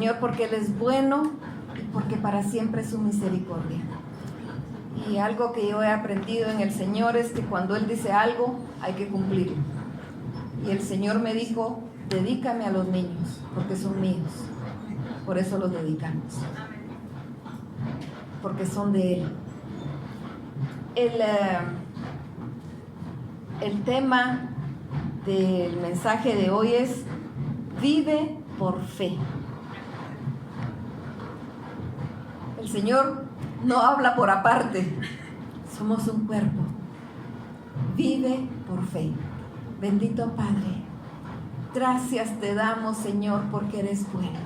Señor, porque Él es bueno y porque para siempre es su misericordia. Y algo que yo he aprendido en el Señor es que cuando Él dice algo, hay que cumplirlo. Y el Señor me dijo, dedícame a los niños, porque son míos. Por eso los dedicamos. Porque son de Él. El tema del mensaje de hoy es: vive por fe. El Señor no habla por aparte. Somos un cuerpo. Vive por fe. Bendito Padre, gracias te damos, Señor, porque eres bueno.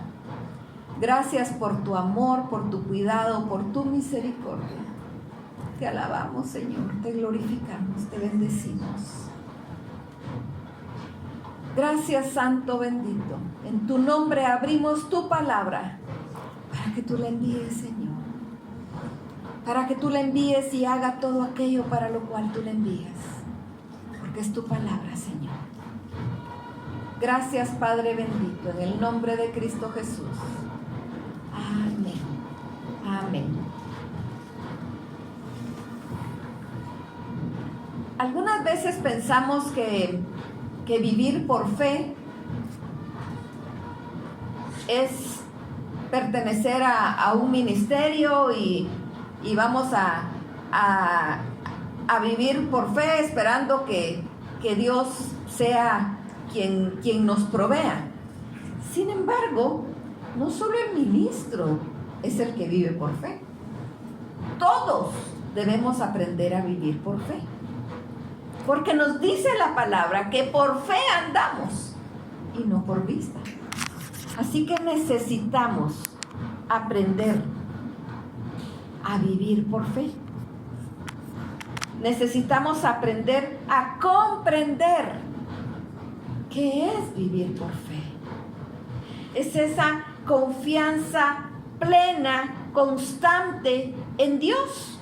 Gracias por tu amor, por tu cuidado, por tu misericordia. Te alabamos, Señor, te glorificamos, te bendecimos. Gracias, Santo bendito. En tu nombre abrimos tu palabra para que tú la envíes, Señor. Para que tú la envíes y haga todo aquello para lo cual tú la envías. Porque es tu palabra, Señor. Gracias, Padre bendito, en el nombre de Cristo Jesús. Amén. Amén. Algunas veces pensamos que vivir por fe es pertenecer a un ministerio y vamos a vivir por fe esperando que Dios sea quien nos provea. Sin embargo, no solo el ministro es el que vive por fe. Todos debemos aprender a vivir por fe. Porque nos dice la palabra que por fe andamos y no por vista. Así que necesitamos aprender a vivir por fe. Necesitamos aprender a comprender qué es vivir por fe. Es esa confianza plena, constante en Dios.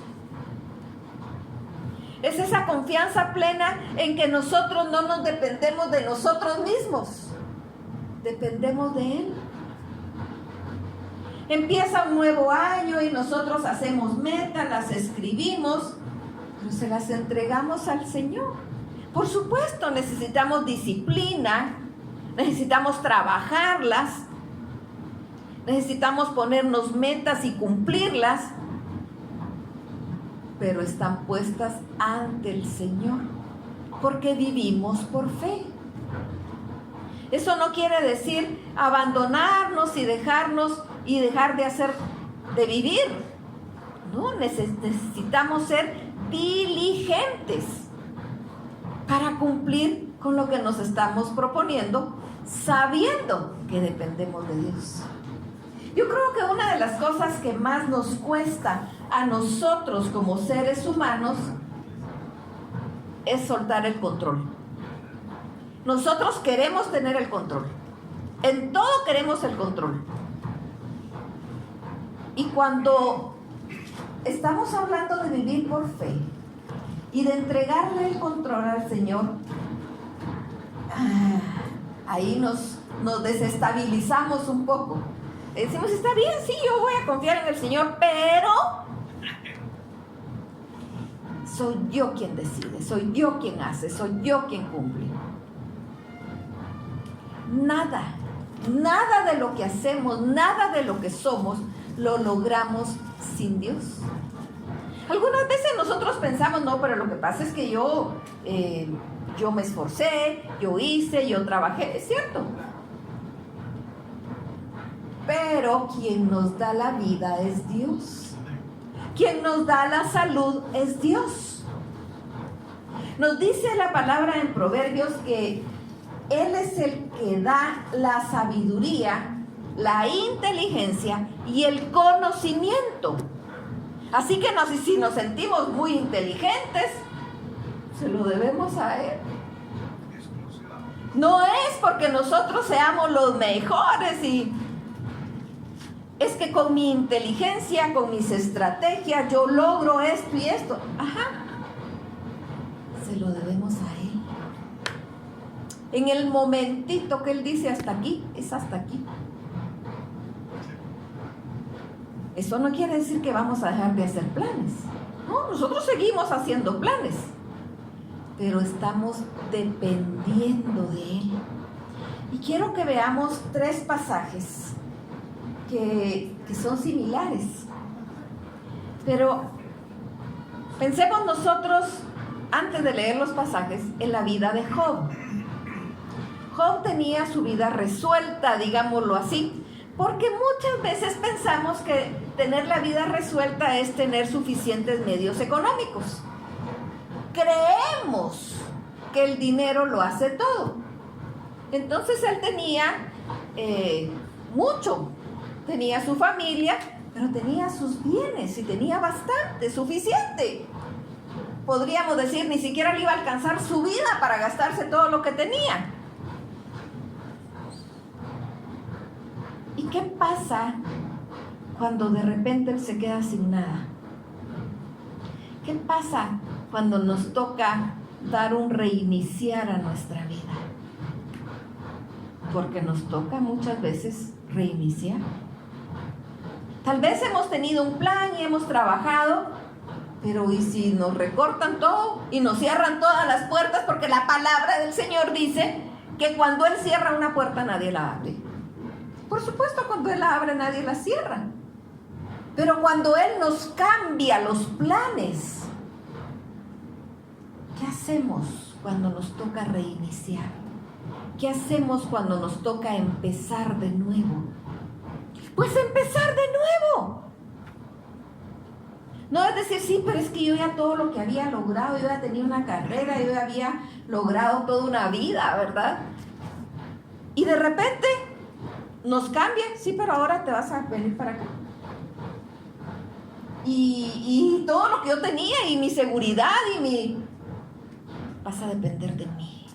Es esa confianza plena en que nosotros no nos dependemos de nosotros mismos. Dependemos de Él. Empieza un nuevo año y nosotros hacemos metas, las escribimos, pero se las entregamos al Señor. Por supuesto, necesitamos disciplina, necesitamos trabajarlas, necesitamos ponernos metas y cumplirlas, pero están puestas ante el Señor, porque vivimos por fe. Eso no quiere decir abandonarnos y dejar de vivir. No, necesitamos ser diligentes para cumplir con lo que nos estamos proponiendo, sabiendo que dependemos de Dios. Yo creo que una de las cosas que más nos cuesta a nosotros como seres humanos es soltar el control. Nosotros queremos tener el control. En todo queremos el control. Y cuando estamos hablando de vivir por fe y de entregarle el control al Señor, ahí nos desestabilizamos un poco. Decimos, está bien, sí, yo voy a confiar en el Señor, pero soy yo quien decide, soy yo quien hace, soy yo quien cumple. Nada de lo que hacemos, nada de lo que somos, lo logramos sin Dios. Algunas veces nosotros pensamos, no, pero lo que pasa es que yo me esforcé, yo hice, yo trabajé, es cierto. Pero quien nos da la vida es Dios. Quien nos da la salud es Dios. Nos dice la palabra en Proverbios que Él es el que da la sabiduría, la inteligencia y el conocimiento. Así que si nos sentimos muy inteligentes, se lo debemos a Él. No es porque nosotros seamos los mejores y es que con mi inteligencia, con mis estrategias, yo logro esto y esto. Se lo debemos a Él. En el momentito que Él dice hasta aquí, es hasta aquí. eso no quiere decir que vamos a dejar de hacer planes. No, nosotros seguimos haciendo planes, pero estamos dependiendo de Él. Y quiero que veamos 3 pasajes que son similares. Pero pensemos nosotros, antes de leer los pasajes, en la vida de Job. Job tenía su vida resuelta, digámoslo así, porque muchas veces pensamos que tener la vida resuelta es tener suficientes medios económicos. Creemos que el dinero lo hace todo. Entonces él tenía mucho, tenía su familia, pero tenía sus bienes y tenía bastante, suficiente. Podríamos decir, ni siquiera le iba a alcanzar su vida para gastarse todo lo que tenía. ¿Y qué pasa cuando de repente él se queda sin nada? ¿Qué pasa cuando nos toca dar un reiniciar a nuestra vida? Porque nos toca muchas veces reiniciar. Tal vez hemos tenido un plan y hemos trabajado, pero ¿y si nos recortan todo y nos cierran todas las puertas? Porque la palabra del Señor dice que cuando Él cierra una puerta nadie la abre. Por supuesto, cuando Él la abre nadie la cierra. Pero cuando Él nos cambia los planes, ¿qué hacemos cuando nos toca reiniciar? ¿Qué hacemos cuando nos toca empezar de nuevo? Pues empezar de nuevo. No es decir, sí, pero es que yo ya todo lo que había logrado, yo ya tenía una carrera, yo ya había logrado toda una vida, ¿verdad? Y de repente nos cambian, sí, pero ahora te vas a venir para acá. Y todo lo que yo tenía y mi seguridad vas a depender de mí.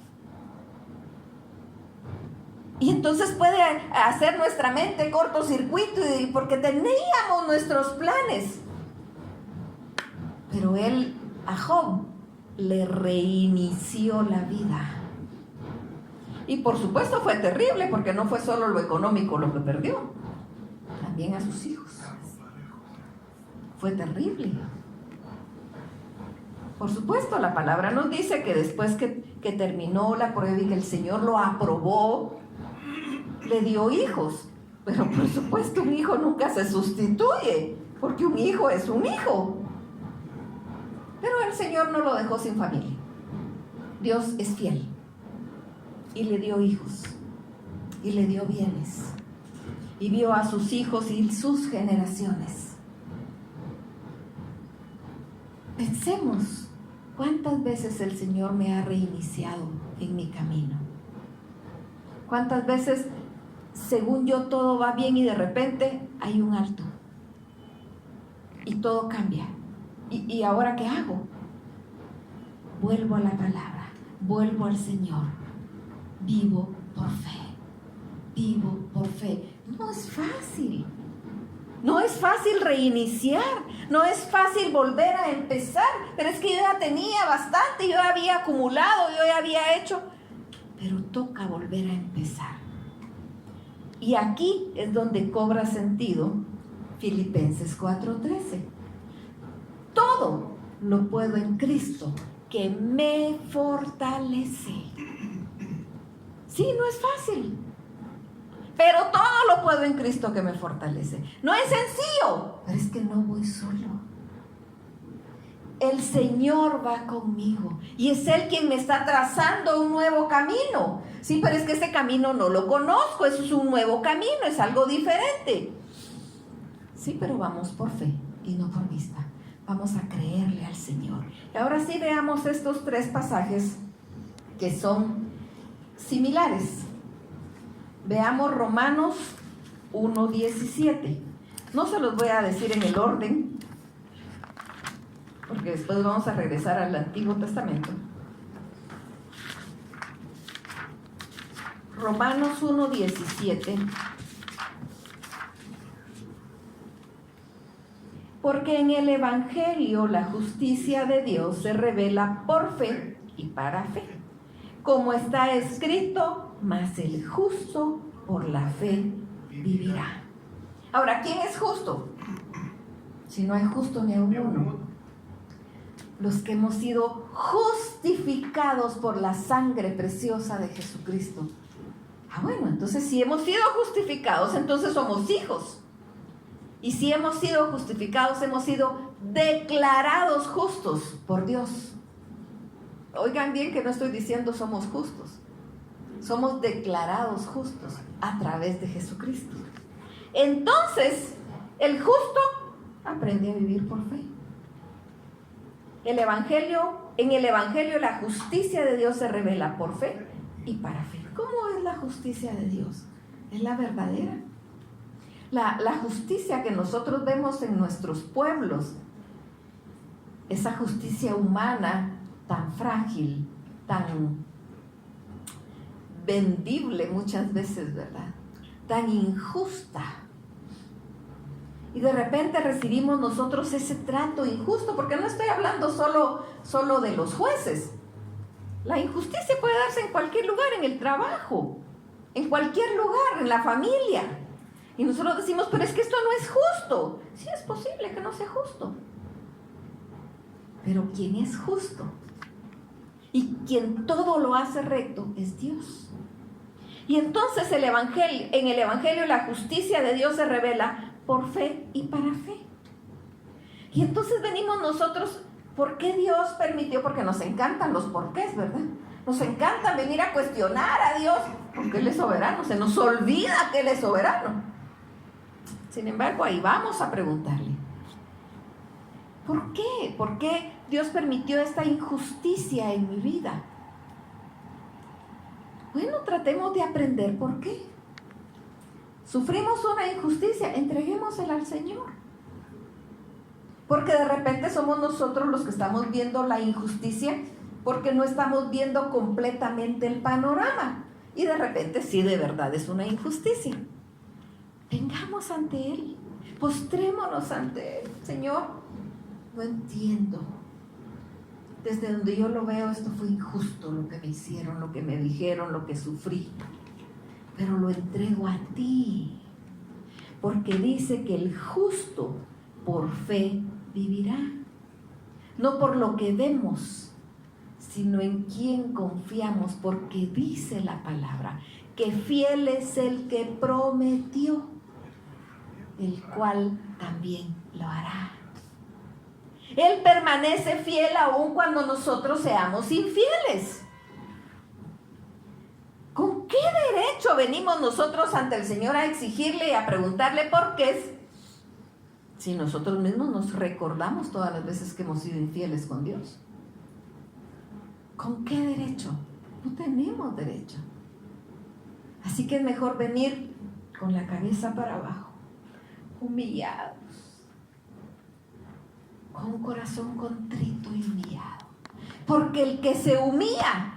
Y entonces puede hacer nuestra mente cortocircuito porque teníamos nuestros planes. Pero él, a Job, le reinició la vida. Y por supuesto fue terrible porque no fue solo lo económico lo que perdió, también a sus hijos. Fue terrible. Por supuesto, la palabra nos dice que después que terminó la prueba y que el Señor lo aprobó, le dio hijos. Pero por supuesto, un hijo nunca se sustituye, porque un hijo es un hijo. Pero el Señor no lo dejó sin familia. Dios es fiel. Y le dio hijos. Y le dio bienes. Y vio a sus hijos y sus generaciones. Pensemos, ¿cuántas veces el Señor me ha reiniciado en mi camino? ¿Cuántas veces, según yo, todo va bien y de repente hay un alto? Y todo cambia. ¿Y ahora qué hago? Vuelvo a la palabra, vuelvo al Señor. Vivo por fe. Vivo por fe. No es fácil. No es fácil reiniciar. No es fácil volver a empezar. Pero es que yo ya tenía bastante, yo había acumulado, yo ya había hecho. Pero toca volver a empezar. Y aquí es donde cobra sentido Filipenses 4:13. Todo lo puedo en Cristo que me fortalece. Sí, no es fácil, pero todo lo puedo en Cristo que me fortalece. No es sencillo, pero es que no voy solo. El Señor va conmigo y es Él quien me está trazando un nuevo camino. Sí, pero es que ese camino no lo conozco, eso es un nuevo camino, es algo diferente. Sí, pero vamos por fe y no por vista. Vamos a creerle al Señor. Y ahora sí veamos estos 3 pasajes que son similares. Veamos Romanos 1:17. No se los voy a decir en el orden, porque después vamos a regresar al Antiguo Testamento. Romanos 1:17. Porque en el Evangelio la justicia de Dios se revela por fe y para fe. Como está escrito, mas el justo por la fe vivirá. Ahora, ¿quién es justo? si no hay justo ni aún uno. Los que hemos sido justificados por la sangre preciosa de Jesucristo. Bueno, entonces si hemos sido justificados, entonces somos hijos. Y si hemos sido justificados, hemos sido declarados justos por Dios. Oigan bien que no estoy diciendo somos justos. Somos declarados justos a través de Jesucristo. Entonces, el justo aprende a vivir por fe. En el Evangelio la justicia de Dios se revela por fe y para fe. ¿Cómo es la justicia de Dios? Es la verdadera. La justicia que nosotros vemos en nuestros pueblos, esa justicia humana tan frágil, tan vendible muchas veces, ¿verdad? Tan injusta. Y de repente recibimos nosotros ese trato injusto, porque no estoy hablando solo de los jueces. La injusticia puede darse en cualquier lugar, en el trabajo, en cualquier lugar, en la familia. Y nosotros decimos, pero es que esto no es justo. Sí, es posible que no sea justo. Pero quien es justo y quien todo lo hace recto es Dios. Y entonces en el Evangelio la justicia de Dios se revela por fe y para fe. Y entonces venimos nosotros, ¿por qué Dios permitió? Porque nos encantan los porqués, ¿verdad? Nos encanta venir a cuestionar a Dios, porque Él es soberano, se nos olvida que Él es soberano. Sin embargo, ahí vamos a preguntarle, ¿por qué? ¿Por qué Dios permitió esta injusticia en mi vida? Bueno, tratemos de aprender por qué. Sufrimos una injusticia, entreguémosela al Señor. Porque de repente somos nosotros los que estamos viendo la injusticia, porque no estamos viendo completamente el panorama. Y de repente sí, de verdad es una injusticia. Vengamos ante Él, postrémonos ante Él. Señor, no entiendo. Desde donde yo lo veo, esto fue injusto, lo que me hicieron, lo que me dijeron, lo que sufrí. Pero lo entrego a ti, porque dice que el justo por fe vivirá. No por lo que vemos, sino en quien confiamos, porque dice la palabra que fiel es el que prometió, el cual también lo hará. Él permanece fiel aun cuando nosotros seamos infieles. ¿Con qué derecho venimos nosotros ante el Señor a exigirle y a preguntarle por qué? Si nosotros mismos nos recordamos todas las veces que hemos sido infieles con Dios. ¿Con qué derecho? No tenemos derecho. Así que es mejor venir con la cabeza para abajo, humillados, con un corazón contrito y humillado. Porque el que se humilla,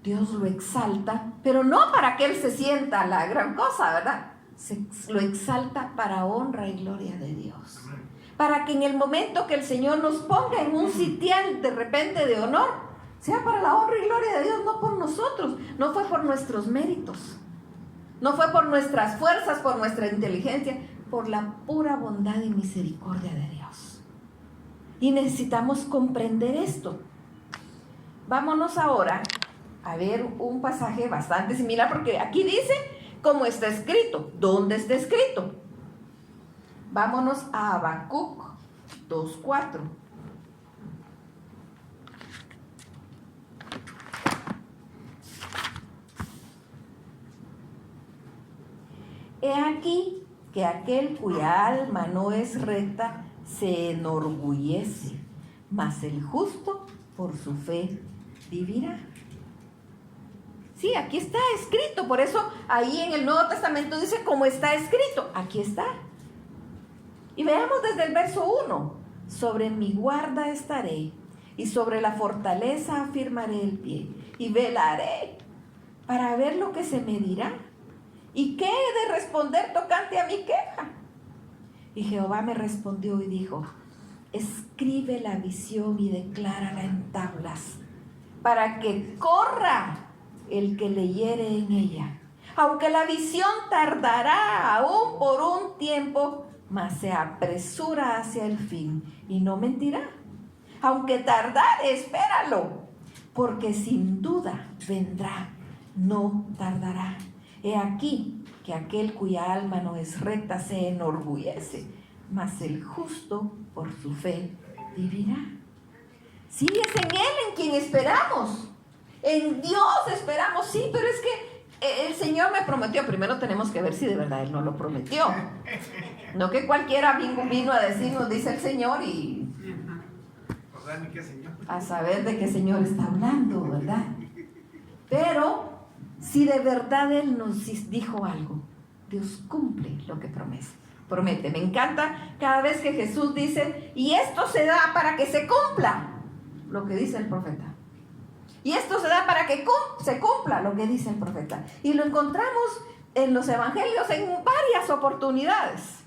Dios lo exalta, pero no para que Él se sienta la gran cosa, ¿verdad? Lo exalta para honra y gloria de Dios. Para que en el momento que el Señor nos ponga en un sitial de repente de honor, sea para la honra y gloria de Dios, no por nosotros, no fue por nuestros méritos, no fue por nuestras fuerzas, por nuestra inteligencia, por la pura bondad y misericordia de Dios. Y necesitamos comprender esto. Vámonos ahora a ver un pasaje bastante similar, porque aquí dice cómo está escrito. ¿Dónde está escrito? Vámonos a Habacuc 2:4. He aquí que aquel cuya alma no es recta se enorgullece, mas el justo por su fe vivirá. Sí, aquí está escrito, por eso ahí en el Nuevo Testamento dice cómo está escrito, aquí está. Y veamos desde el verso 1, sobre mi guarda estaré, y sobre la fortaleza afirmaré el pie, y velaré para ver lo que se me dirá, y qué he de responder tocante a mi queja. Y Jehová me respondió y dijo, escribe la visión y declárala en tablas, para que corra el que leyere en ella. Aunque la visión tardará aún por un tiempo, mas se apresura hacia el fin y no mentirá. Aunque tardare, espéralo, porque sin duda vendrá, no tardará. He aquí que aquel cuya alma no es recta se enorgullece, mas el justo por su fe vivirá. Sí, es en Él en quien esperamos. En Dios esperamos, sí, pero es que el Señor me prometió. Primero tenemos que ver si de verdad Él nos lo prometió. No que cualquiera vino a decirnos, dice el Señor, y a saber de qué Señor está hablando, ¿verdad? Pero si de verdad Él nos dijo algo, Dios cumple lo que promete. Me encanta cada vez que Jesús dice, y esto se da para que se cumpla lo que dice el profeta. Y esto se da para que se cumpla lo que dice el profeta. Y lo encontramos en los evangelios en varias oportunidades.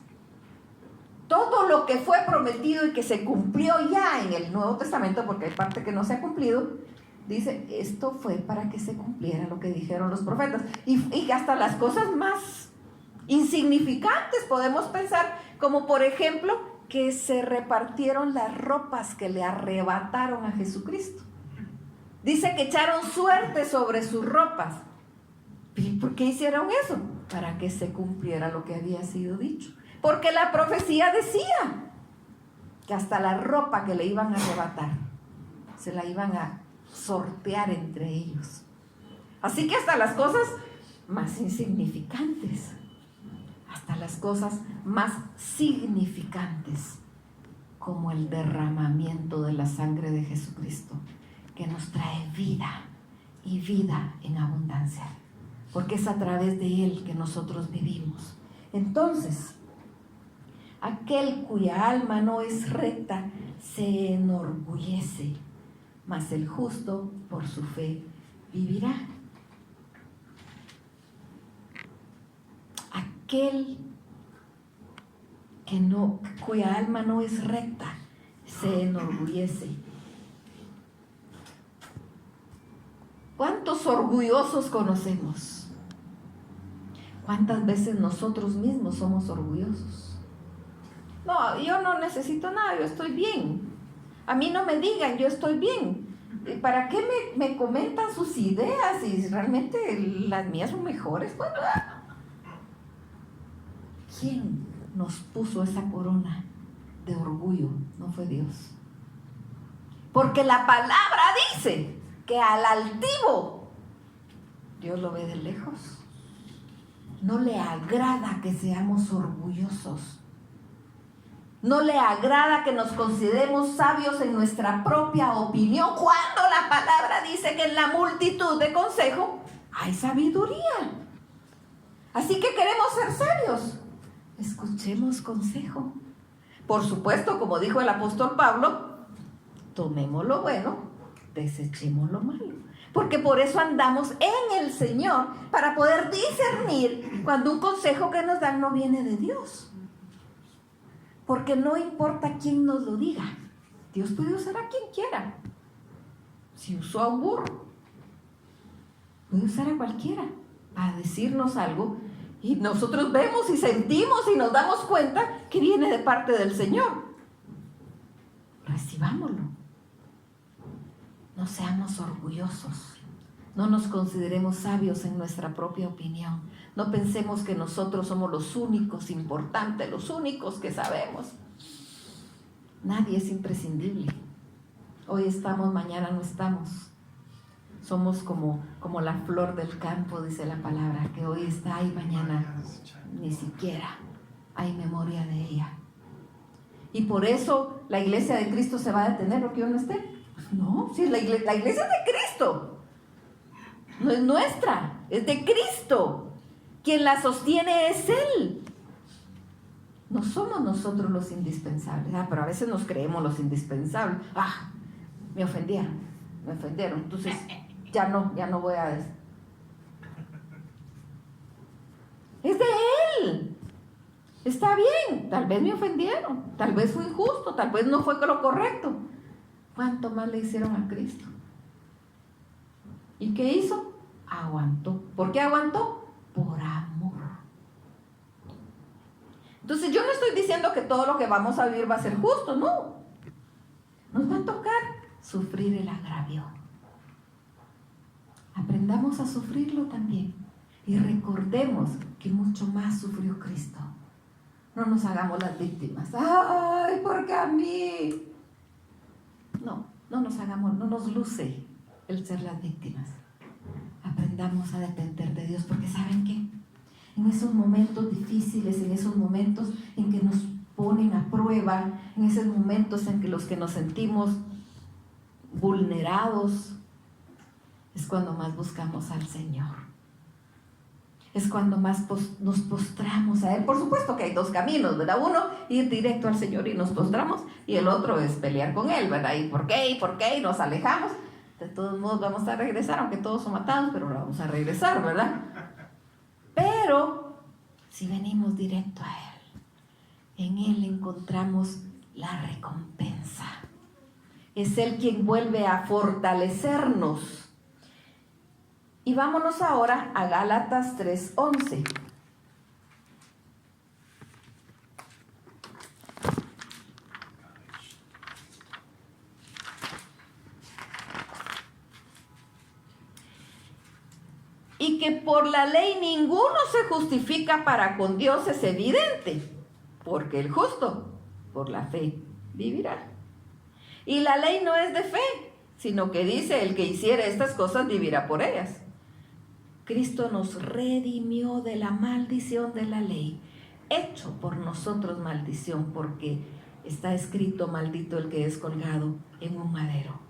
Todo lo que fue prometido y que se cumplió ya en el Nuevo Testamento, porque hay parte que no se ha cumplido, dice, esto fue para que se cumpliera lo que dijeron los profetas. Y hasta las cosas más insignificantes podemos pensar, como por ejemplo, que se repartieron las ropas que le arrebataron a Jesucristo. Dice que echaron suerte sobre sus ropas. ¿Y por qué hicieron eso? Para que se cumpliera lo que había sido dicho. Porque la profecía decía que hasta la ropa que le iban a arrebatar, se la iban a sortear entre ellos. Así que hasta las cosas más insignificantes, hasta las cosas más significantes, como el derramamiento de la sangre de Jesucristo, que nos trae vida y vida en abundancia, porque es a través de Él que nosotros vivimos. Entonces, aquel cuya alma no es recta se enorgullece, mas el justo por su fe vivirá. Aquel cuya alma no es recta se enorgullece. ¿Cuántos orgullosos conocemos? ¿Cuántas veces nosotros mismos somos orgullosos? No, yo no necesito nada, yo estoy bien. A mí no me digan, yo estoy bien. ¿Para qué me comentan sus ideas y realmente las mías son mejores? Bueno, ¿quién nos puso esa corona de orgullo? No fue Dios. Porque la palabra dice que al altivo Dios lo ve de lejos. No le agrada que seamos orgullosos. No le agrada que nos consideremos sabios en nuestra propia opinión, cuando la palabra dice que en la multitud de consejo hay sabiduría. Así que queremos ser sabios. Escuchemos consejo. Por supuesto, como dijo el apóstol Pablo, tomemos lo bueno, desechemos lo malo. Porque por eso andamos en el Señor, para poder discernir cuando un consejo que nos dan no viene de Dios. Porque no importa quién nos lo diga, Dios puede usar a quien quiera. Si usó a un burro, puede usar a cualquiera para decirnos algo, y nosotros vemos y sentimos y nos damos cuenta que viene de parte del Señor. Recibámoslo. No seamos orgullosos. No nos consideremos sabios en nuestra propia opinión. No pensemos que nosotros somos los únicos importantes, los únicos que sabemos. Nadie es imprescindible. Hoy estamos, mañana no estamos. Somos como la flor del campo, dice la palabra, que hoy está y mañana ni siquiera hay memoria de ella. Y por eso la iglesia de Cristo se va a detener porque yo no esté. No, si la iglesia es de Cristo. No es nuestra, es de Cristo. Quien la sostiene es Él. No somos nosotros los indispensables. Pero a veces nos creemos los indispensables. Me ofendieron. Entonces ya no voy a decir. Es de Él. Está bien, tal vez me ofendieron, tal vez fue injusto, tal vez no fue lo correcto. ¿Cuánto más le hicieron a Cristo? ¿Y qué hizo? Aguantó. ¿Por qué aguantó? Por amor. Entonces yo no estoy diciendo que todo lo que vamos a vivir va a ser justo, no. Nos va a tocar sufrir el agravio. Aprendamos a sufrirlo también y recordemos que mucho más sufrió Cristo. No nos hagamos las víctimas. ¡Ay, porque a mí! No nos hagamos, no nos luce el ser las víctimas. Aprendamos a depender de Dios, porque ¿saben qué? En esos momentos difíciles, en esos momentos en que nos ponen a prueba, en esos momentos en que los que nos sentimos vulnerados, es cuando más buscamos al Señor. Es cuando más nos postramos a Él. Por supuesto que hay dos caminos, ¿verdad? Uno, ir directo al Señor y nos postramos, y el otro es pelear con Él, ¿verdad? ¿Y por qué? ¿Y por qué? Y nos alejamos. De todos modos vamos a regresar, aunque todos son matados, pero vamos a regresar, ¿verdad? Pero si venimos directo a Él, en Él encontramos la recompensa. Es Él quien vuelve a fortalecernos. Y vámonos ahora a Gálatas 3:11. Y que por la ley ninguno se justifica para con Dios es evidente, porque el justo por la fe vivirá. Y la ley no es de fe, sino que dice: el que hiciere estas cosas vivirá por ellas. Cristo nos redimió de la maldición de la ley, hecho por nosotros maldición, porque está escrito: maldito el que es colgado en un madero.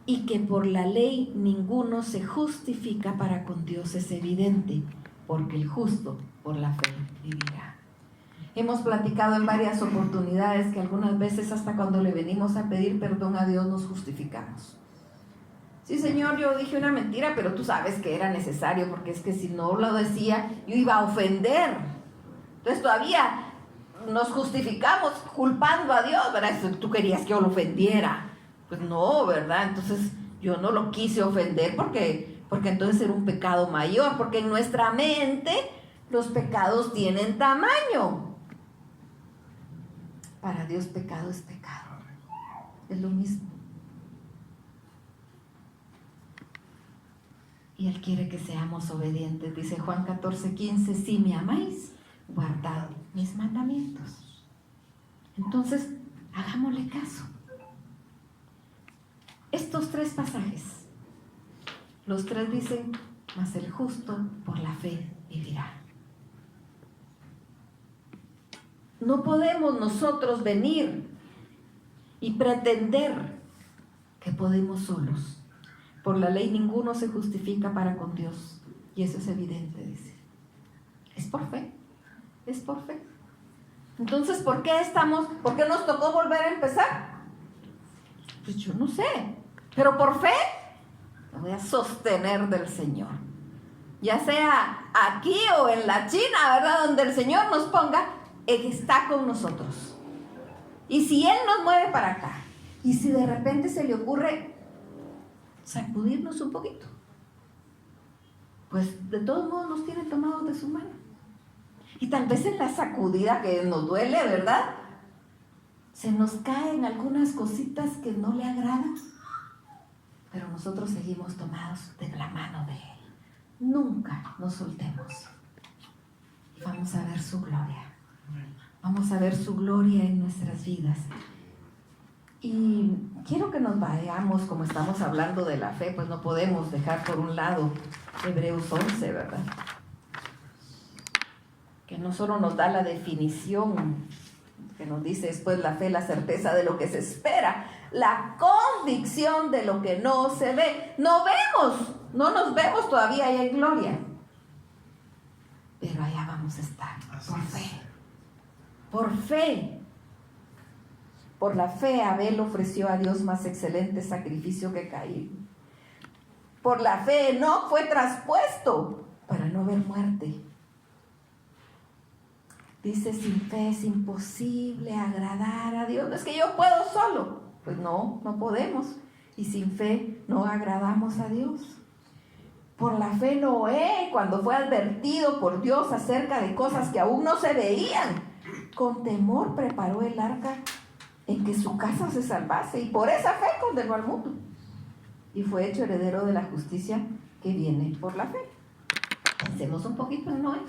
Y que por la ley ninguno se justifica para con Dios es evidente, porque el justo por la fe vivirá. Hemos platicado en varias oportunidades que algunas veces hasta cuando le venimos a pedir perdón a Dios nos justificamos. Sí, Señor, yo dije una mentira, pero tú sabes que era necesario, porque es que si no lo decía, yo iba a ofender. Entonces todavía nos justificamos culpando a Dios, ¿verdad? Tú querías que yo lo ofendiera. Pues no, ¿verdad? Entonces yo no lo quise ofender porque entonces era un pecado mayor, porque en nuestra mente los pecados tienen tamaño. Para Dios pecado es pecado. Es lo mismo. Y Él quiere que seamos obedientes. Dice Juan 14:15: si me amáis, guardad mis mandamientos. Entonces, hagámosle caso. Estos tres pasajes, los tres dicen: mas el justo por la fe vivirá. No podemos nosotros venir y pretender que podemos solos. Por la ley ninguno se justifica para con Dios. Y eso es evidente, dice. Es por fe. Es por fe. Entonces, ¿por qué nos tocó volver a empezar? Pues yo no sé. Pero por fe me voy a sostener del Señor. Ya sea aquí o en la China, ¿verdad? Donde el Señor nos ponga, Él está con nosotros. Y si Él nos mueve para acá, y si de repente se le ocurre sacudirnos un poquito, pues de todos modos nos tiene tomados de su mano. Y tal vez en la sacudida que nos duele, ¿verdad?, se nos caen algunas cositas que no le agradan, pero nosotros seguimos tomados de la mano de Él. Nunca nos soltemos. Y vamos a ver su gloria. Vamos a ver su gloria en nuestras vidas. Y quiero que nos vayamos, como estamos hablando de la fe, pues no podemos dejar por un lado Hebreos 11, ¿verdad? Que no solo nos da la definición, que nos dice después: la fe, la certeza de lo que se espera, la convicción de lo que no se ve. No nos vemos todavía allá en gloria, pero allá vamos a estar, por fe. Por fe. Por la fe Abel ofreció a Dios más excelente sacrificio que Caín. Por la fe Enoc fue traspuesto para no ver muerte. Dice: sin fe es imposible agradar a Dios. No es que yo puedo solo. Pues no podemos. Y sin fe no agradamos a Dios. Por la fe Noé, cuando fue advertido por Dios acerca de cosas que aún no se veían, con temor preparó el arca en que su casa se salvase, y por esa fe condenó al mundo y fue hecho heredero de la justicia que viene por la fe. Pensemos un poquito en Noé.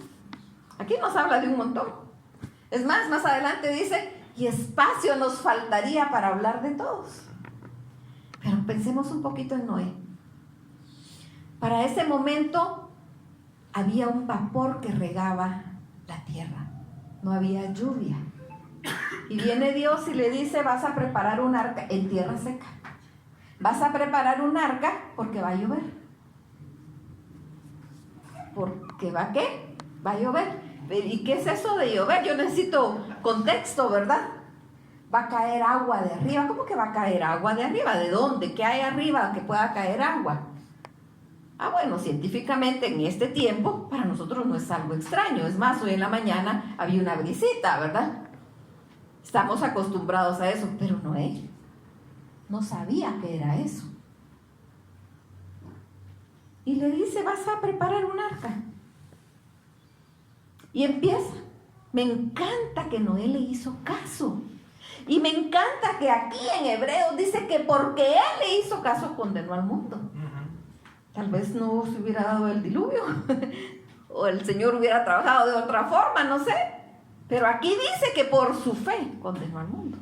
Aquí nos habla de un montón. Es más adelante dice, y espacio nos faltaría para hablar de todos. Pero pensemos un poquito en Noé. Para ese momento había un vapor que regaba la tierra. No había lluvia. Y viene Dios y le dice, vas a preparar un arca en tierra seca. Vas a preparar un arca porque va a llover. ¿Porque va qué? Va a llover. ¿Y qué es eso de llover? Yo necesito contexto, ¿verdad? Va a caer agua de arriba. ¿Cómo que va a caer agua de arriba? ¿De dónde? ¿Qué hay arriba que pueda caer agua? Bueno, científicamente en este tiempo para nosotros no es algo extraño. Es más, hoy en la mañana había una brisita, ¿verdad? Estamos acostumbrados a eso, pero Noé no sabía que era eso. Y le dice, vas a preparar un arca. Y empieza. Me encanta que Noé le hizo caso. Y me encanta que aquí en Hebreos dice que porque él le hizo caso condenó al mundo. Tal vez no se hubiera dado el diluvio o el Señor hubiera trabajado de otra forma, no sé. Pero aquí dice que por su fe condenó al mundo.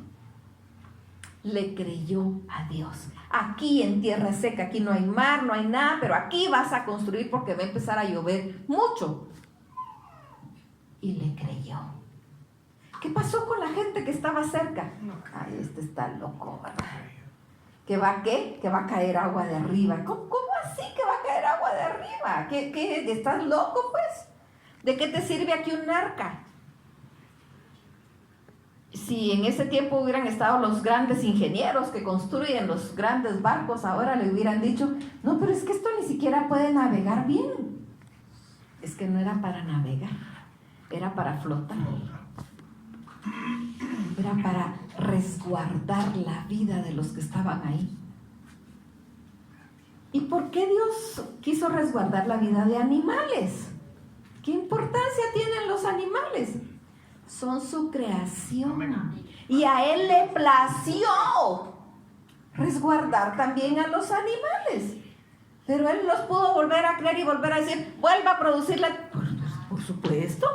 Le creyó a Dios. Aquí en tierra seca, aquí no hay mar, no hay nada, pero aquí vas a construir porque va a empezar a llover mucho. Y le creyó. ¿Qué pasó con la gente que estaba cerca? Ay, este está loco, ¿verdad? ¿Que va qué? Que va a caer agua de arriba. ¿Cómo así que va a caer agua de arriba? ¿Qué? ¿Estás loco, pues? ¿De qué te sirve aquí un arca? Si en ese tiempo hubieran estado los grandes ingenieros que construyen los grandes barcos, ahora le hubieran dicho, no, pero es que esto ni siquiera puede navegar bien. Es que no era para navegar, era para flotar. Era para resguardar la vida de los que estaban ahí. ¿Y por qué Dios quiso resguardar la vida de animales? ¿Qué importancia tienen los animales? Son su creación. Y a Él le plació resguardar también a los animales. Pero Él los pudo volver a crear y volver a decir, vuelva a producirla. Por supuesto.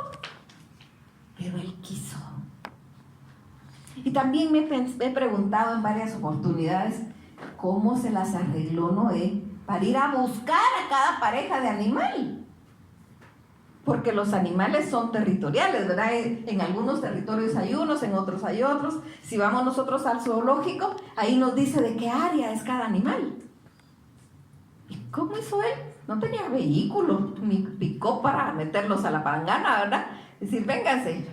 Pero Él quiso. Y también me he preguntado en varias oportunidades cómo se las arregló Noé para ir a buscar a cada pareja de animal. Porque los animales son territoriales, ¿verdad? En algunos territorios hay unos, en otros hay otros. Si vamos nosotros al zoológico, ahí nos dice de qué área es cada animal. ¿Y cómo hizo él? No tenía vehículo, ni picó para meterlos a la palangana, ¿verdad? Es decir, vénganse,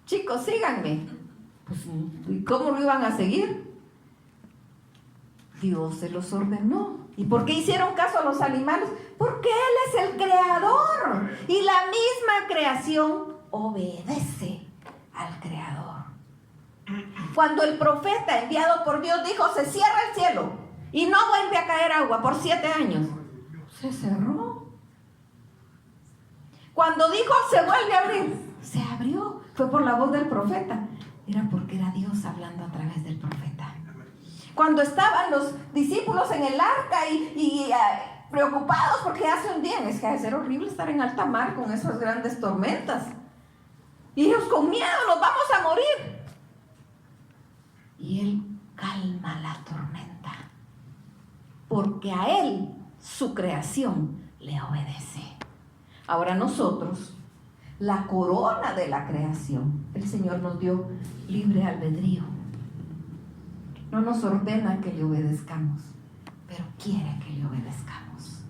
chicos, síganme. Pues, ¿y cómo lo iban a seguir? Dios se los ordenó. ¿Y por qué hicieron caso a los animales? Porque Él es el creador. Y la misma creación obedece al creador. Cuando el profeta enviado por Dios dijo, se cierra el cielo y no vuelve a caer agua por 7 años, se cerró. Cuando dijo, se vuelve a abrir, se abrió. Fue por la voz del profeta. Era porque era Dios hablando a través del profeta. Cuando estaban los discípulos en el arca y preocupados porque ya se hundían, es que ha de ser horrible estar en alta mar con esas grandes tormentas. Y ellos con miedo, nos vamos a morir. Y Él calma la tormenta, porque a Él, su creación, le obedece. Ahora nosotros, la corona de la creación, el Señor nos dio libre albedrío. No nos ordena que le obedezcamos, pero quiere que le obedezcamos.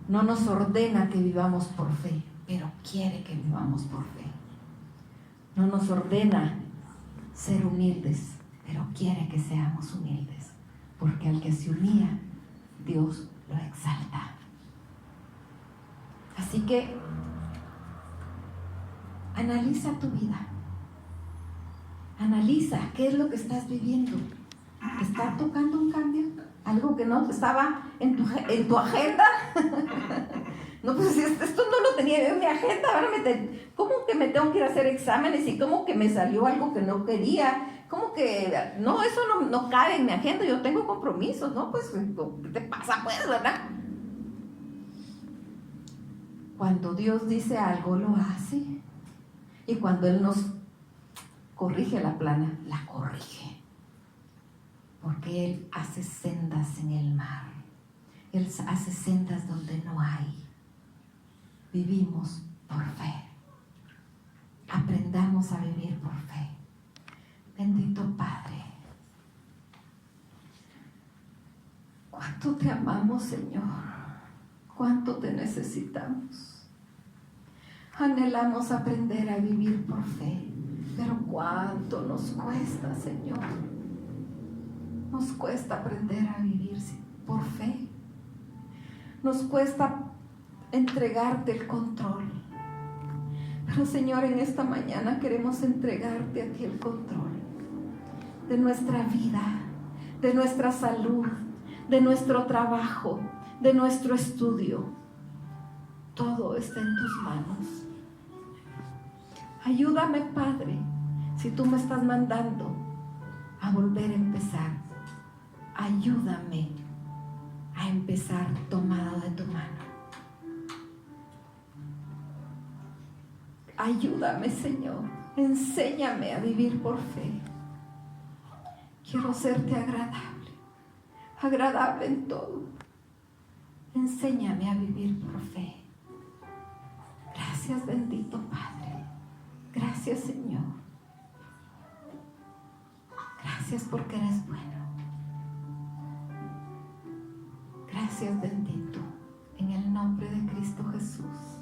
No nos ordena que vivamos por fe, pero quiere que vivamos por fe. No nos ordena ser humildes, pero quiere que seamos humildes, porque al que se humilla, Dios lo exalta. Así que analiza tu vida. Analiza qué es lo que estás viviendo. ¿Te está tocando un cambio? algo que no estaba en tu agenda. No, pues esto no lo tenía yo en mi agenda. Ahora ¿cómo que me tengo que ir a hacer exámenes? Y cómo que me salió algo que no quería. ¿Cómo que no? Eso no cabe en mi agenda. Yo tengo compromisos, ¿no? Pues, ¿qué te pasa, pues, verdad? Cuando Dios dice algo, lo hace. Y cuando Él nos corrige la plana, la corrige. Porque Él hace sendas en el mar. Él hace sendas donde no hay. Vivimos por fe. Aprendamos a vivir por fe. Bendito Padre. ¿Cuánto te amamos, Señor? ¿Cuánto te necesitamos? Anhelamos aprender a vivir por fe. Pero ¿cuánto nos cuesta, Señor? Nos cuesta aprender a vivir por fe. Nos cuesta entregarte el control. Pero Señor, en esta mañana queremos entregarte a ti el control de nuestra vida, de nuestra salud, de nuestro trabajo, de nuestro estudio. Todo está en tus manos. Ayúdame, Padre, si tú me estás mandando a volver a empezar. Ayúdame a empezar tomado de tu mano. Ayúdame, Señor. Enséñame a vivir por fe. Quiero serte agradable, agradable en todo. Enséñame a vivir por fe. Gracias, bendito Padre. Gracias, Señor. Gracias porque eres bueno. Gracias, bendito, en el nombre de Cristo Jesús.